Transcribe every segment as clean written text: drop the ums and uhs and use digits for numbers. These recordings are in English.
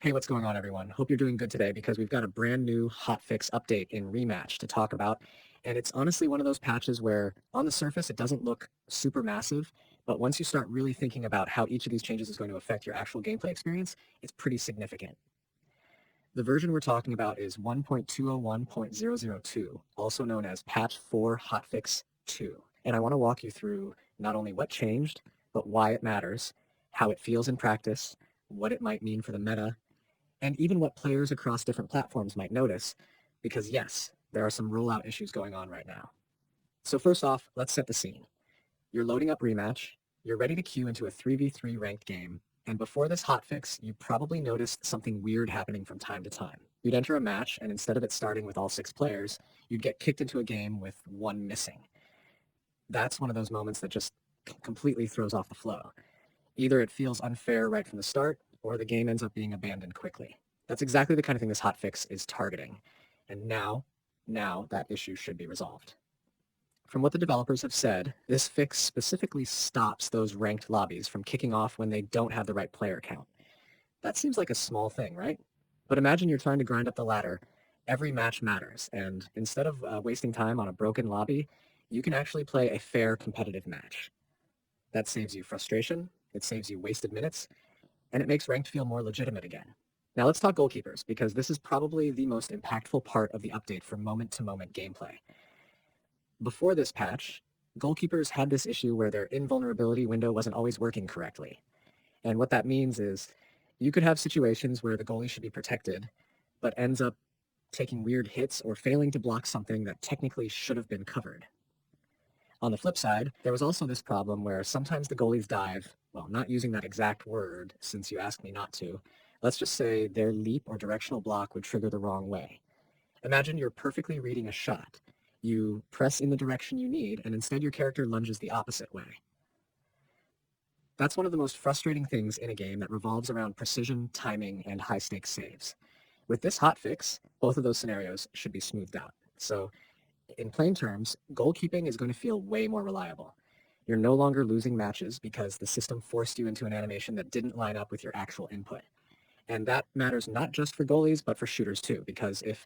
Hey, what's going on, everyone? Hope you're doing good today because we've got a brand new hotfix update in Rematch to talk about. And it's honestly one of those patches where, on the surface, it doesn't look super massive, but once you start really thinking about how each of these changes is going to affect your actual gameplay experience, it's pretty significant. The version we're talking about is 1.201.002, also known as Patch 4 Hotfix 2. And I want to walk you through not only what changed, but why it matters, how it feels in practice, what it might mean for the meta, and even what players across different platforms might notice, because yes, there are some rollout issues going on right now. So first off, let's set the scene. You're loading up Rematch, you're ready to queue into a 3v3 ranked game, and before this hotfix, you probably noticed something weird happening from time to time. You'd enter a match, and instead of it starting with all 6 players, you'd get kicked into a game with one missing. That's one of those moments that just completely throws off the flow. Either it feels unfair right from the start, or the game ends up being abandoned quickly. That's exactly the kind of thing this hotfix is targeting. And now that issue should be resolved. From what the developers have said, this fix specifically stops those ranked lobbies from kicking off when they don't have the right player count. That seems like a small thing, right? But imagine you're trying to grind up the ladder. Every match matters, and instead of wasting time on a broken lobby, you can actually play a fair competitive match. That saves you frustration, it saves you wasted minutes, and it makes ranked feel more legitimate again. Now let's talk goalkeepers, because this is probably the most impactful part of the update for moment-to-moment gameplay. Before this patch, goalkeepers had this issue where their invulnerability window wasn't always working correctly. And what that means is you could have situations where the goalie should be protected, but ends up taking weird hits or failing to block something that technically should have been covered. On the flip side, there was also this problem where sometimes the goalies dive, well, not using that exact word since you asked me not to. Let's just say their leap or directional block would trigger the wrong way. Imagine you're perfectly reading a shot. You press in the direction you need, and instead your character lunges the opposite way. That's one of the most frustrating things in a game that revolves around precision, timing, and high-stakes saves. With this hotfix, both of those scenarios should be smoothed out. So in plain terms, goalkeeping is going to feel way more reliable. You're no longer losing matches because the system forced you into an animation that didn't line up with your actual input. And that matters not just for goalies, but for shooters too, because if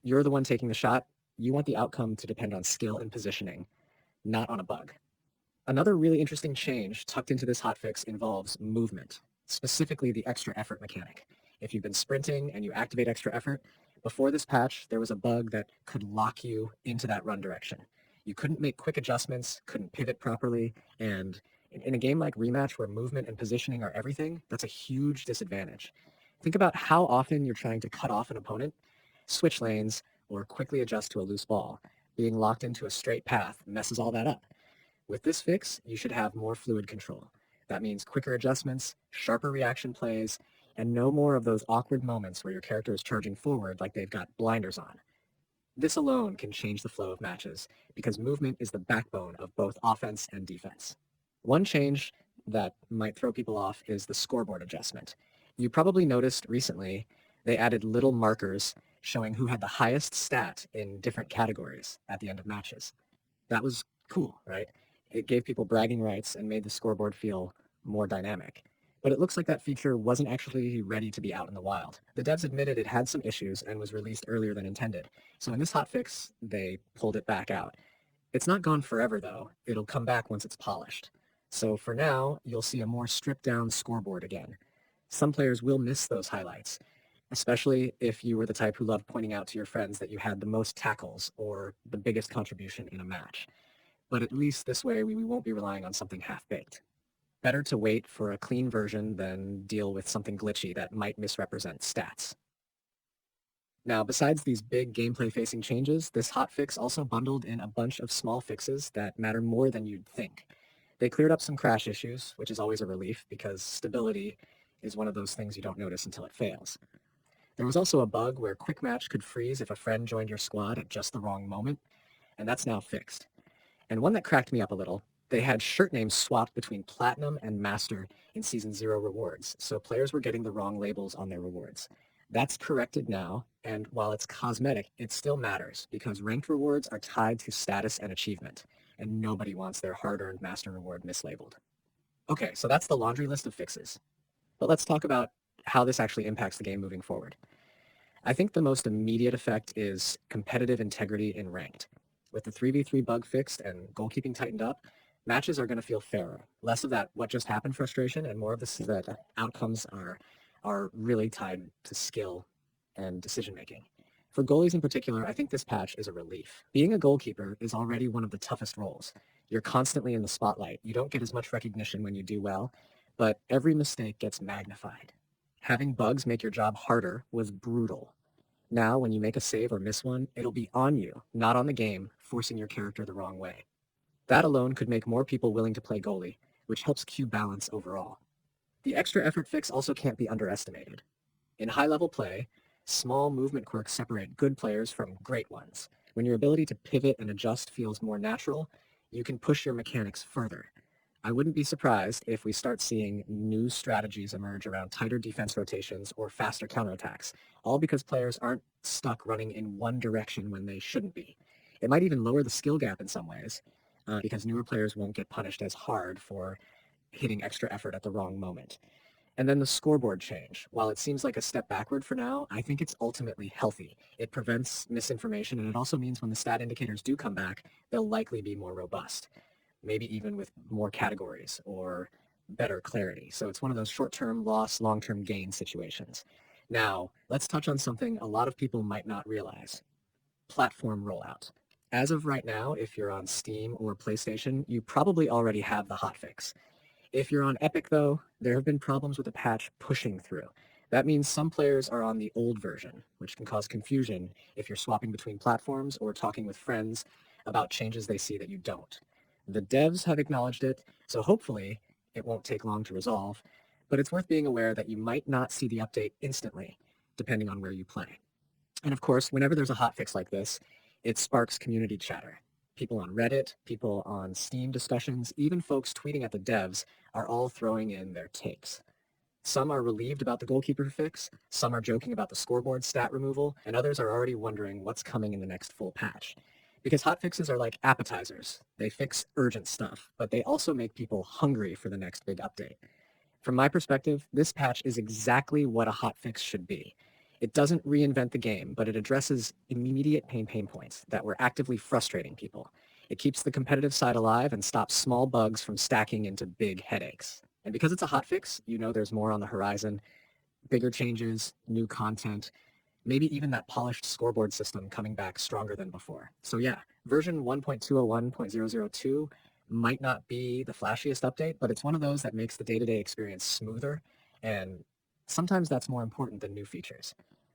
you're the one taking the shot, you want the outcome to depend on skill and positioning, not on a bug. Another really interesting change tucked into this hotfix involves movement, specifically the extra effort mechanic. If you've been sprinting and you activate extra effort, before this patch, there was a bug that could lock you into that run direction. You couldn't make quick adjustments, couldn't pivot properly, and in a game like Rematch where movement and positioning are everything, that's a huge disadvantage. Think about how often you're trying to cut off an opponent, switch lanes, or quickly adjust to a loose ball. Being locked into a straight path messes all that up. With this fix, you should have more fluid control. That means quicker adjustments, sharper reaction plays, and no more of those awkward moments where your character is charging forward like they've got blinders on. This alone can change the flow of matches, because movement is the backbone of both offense and defense. One change that might throw people off is the scoreboard adjustment. You probably noticed recently they added little markers showing who had the highest stat in different categories at the end of matches. That was cool, right? It gave people bragging rights and made the scoreboard feel more dynamic. But it looks like that feature wasn't actually ready to be out in the wild. The devs admitted it had some issues and was released earlier than intended. So in this hotfix, they pulled it back out. It's not gone forever, though. It'll come back once it's polished. So for now, you'll see a more stripped down scoreboard again. Some players will miss those highlights, especially if you were the type who loved pointing out to your friends that you had the most tackles or the biggest contribution in a match. But at least this way, we won't be relying on something half-baked. Better to wait for a clean version than deal with something glitchy that might misrepresent stats. Now, besides these big gameplay-facing changes, this hotfix also bundled in a bunch of small fixes that matter more than you'd think. They cleared up some crash issues, which is always a relief because stability is one of those things you don't notice until it fails. There was also a bug where quick match could freeze if a friend joined your squad at just the wrong moment, and that's now fixed. And one that cracked me up a little, they had shirt names swapped between Platinum and Master in Season 0 rewards, so players were getting the wrong labels on their rewards. That's corrected now, and while it's cosmetic, it still matters because ranked rewards are tied to status and achievement, and nobody wants their hard-earned Master reward mislabeled. Okay, so that's the laundry list of fixes. But let's talk about how this actually impacts the game moving forward. I think the most immediate effect is competitive integrity in ranked. With the 3v3 bug fixed and goalkeeping tightened up, matches are going to feel fairer. Less of that what just happened frustration, and more of this is that outcomes are really tied to skill and decision making. For goalies in particular, I think this patch is a relief. Being a goalkeeper is already one of the toughest roles. You're constantly in the spotlight. You don't get as much recognition when you do well, but every mistake gets magnified. Having bugs make your job harder was brutal. Now, when you make a save or miss one, it'll be on you, not on the game, forcing your character the wrong way. That alone could make more people willing to play goalie, which helps queue balance overall. The extra effort fix also can't be underestimated. In high-level play, small movement quirks separate good players from great ones. When your ability to pivot and adjust feels more natural, you can push your mechanics further. I wouldn't be surprised if we start seeing new strategies emerge around tighter defense rotations or faster counterattacks, all because players aren't stuck running in one direction when they shouldn't be. It might even lower the skill gap in some ways, because newer players won't get punished as hard for hitting extra effort at the wrong moment. And then the scoreboard change. While it seems like a step backward for now, I think it's ultimately healthy. It prevents misinformation, and it also means when the stat indicators do come back, they'll likely be more robust, maybe even with more categories or better clarity. So it's one of those short-term loss, long-term gain situations. Now, let's touch on something a lot of people might not realize: platform rollout. As of right now, if you're on Steam or PlayStation, you probably already have the hotfix. If you're on Epic, though, there have been problems with the patch pushing through. That means some players are on the old version, which can cause confusion if you're swapping between platforms or talking with friends about changes they see that you don't. The devs have acknowledged it, so hopefully it won't take long to resolve, but it's worth being aware that you might not see the update instantly, depending on where you play. And of course, whenever there's a hotfix like this, it sparks community chatter. People on Reddit, people on Steam discussions, even folks tweeting at the devs are all throwing in their takes. Some are relieved about the goalkeeper fix, some are joking about the scoreboard stat removal, and others are already wondering what's coming in the next full patch. Because hotfixes are like appetizers. They fix urgent stuff, but they also make people hungry for the next big update. From my perspective, this patch is exactly what a hotfix should be. It doesn't reinvent the game, but it addresses immediate pain points that were actively frustrating people. It keeps the competitive side alive and stops small bugs from stacking into big headaches. And because it's a hotfix, you know there's more on the horizon: bigger changes, new content, maybe even that polished scoreboard system coming back stronger than before. So yeah, version 1.201.002 might not be the flashiest update, but it's one of those that makes the day-to-day experience smoother, and sometimes that's more important than new features.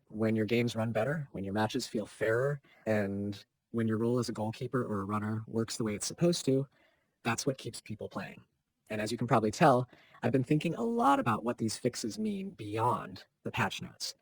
When your games run better, when your matches feel fairer, and when your role as a goalkeeper or a runner works the way it's supposed to, that's what keeps people playing. And as you can probably tell, I've been thinking a lot about what these fixes mean beyond the patch notes.